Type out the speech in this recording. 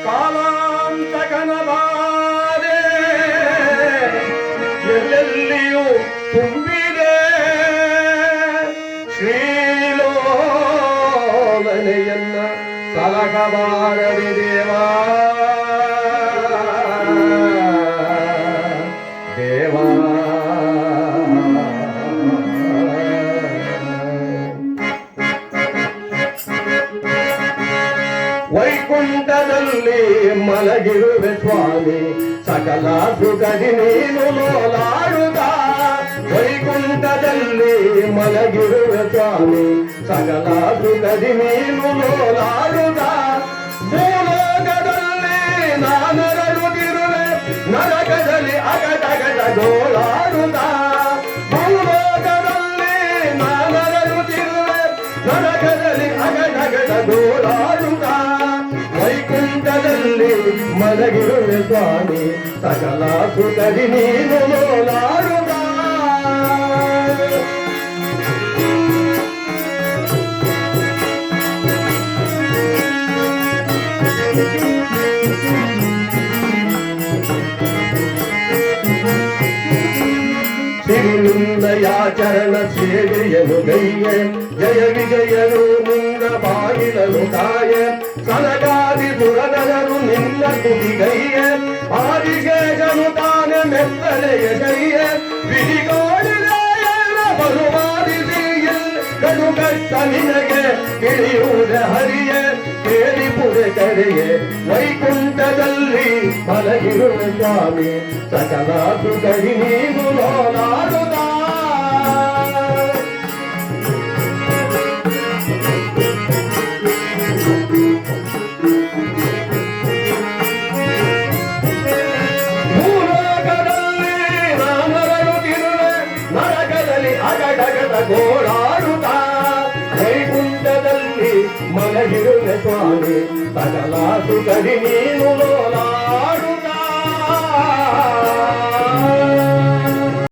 ಕಾಲಾಂತಕನ ಬಾರೆ ಎಲ್ಲೆಲ್ಲಿಯೂ ತುಂಬಿದೆ ಶ್ರೀಲೋಲನೆಯನ್ನ ಸಲಹಬಾರದೆ ದೇವಾ ದೇವಾ ವೈಕುಂಠದಲ್ಲಿ ಮಲಗಿರುವೆ ಸ್ವಾಮಿ ಸಕಲ ಸುಖದಿ ನೀನು ಲೋಲಾಡುತ್ತ ವೈಕುಂಠದಲ್ಲಿ ಮಲಗಿರುವೆ ಸ್ವಾಮಿ ಸಕಲ ಸುಖದಿ ನೀನು ಲೋಲಾಡುತ್ತ ಭೂಲೋಕದಲ್ಲಿ ನಾನರಳುತ್ತಿರುವೆ ನರಕದಲ್ಲಿ ಅಗಟಗಟ ಗೋಳಾಡುತ್ತ ಭೂಲೋಕದಲ್ಲಿ ನಾನರಳುತ್ತಿರುವೆ ನರಕದಲ್ಲಿ ಅಗಟಗಟ ಗೋಳಾಡುತ್ತ ವೈಕುಂಠದಲ್ಲಿ ಮಲಗಿರುವೆ ಸ್ವಾಮಿ ಸಕಲ ಸುಖದಿ ನೀನು ಲೋಲಾಡುತ್ತ ಸಿರಿಲಿಂಗಯಾಚರಣ ಸೇವೆಯನು ಗೈಯ ಜಯ ವಿಜಯನು ನಿನ್ನ ಬಾಗಿಲನು ಕಾಯ ಸನಗಾದಿ ಸುರನರು ನಿನ್ನ ತುದಿಗೈಯ ಆದಿಶೇಷನು ತಾನೆ ಮೆತ್ತನೆಯ ಗೈಯ ವಿಧಿಗೋಡಿದ ಬರುವಾದಿಸಿಯ ಕಡು ಕಷ್ಟ ನಿನಗೆ ತಿಳಿಯುವುದ ಹರಿಯ ಕೇಳಿಪುರೆ ಕರೆಯೇ ವೈಕುಂಠದಲ್ಲಿ ಮಲಗಿರುವ ಸ್ವಾಮಿ ಸಕಲ ಸುಖದಿ ನೀನು ಲೋಲಾಡುತ್ತ ಭೂಲೋಕದಲ್ಲಿ ನಾನರಳುತ್ತಿರುವೆ ನರಕದಲ್ಲಿ ಅಗಡಗಡ ಗೋಳಾಡುತ್ತ ವೈಕುಂಠದಲ್ಲಿ ಮಲಗಿರುವೆ ಸ್ವಾಮಿ ಸಕಲ ಸುಖದಿ ನೀನು ಲೋಲಾಡುತ್ತ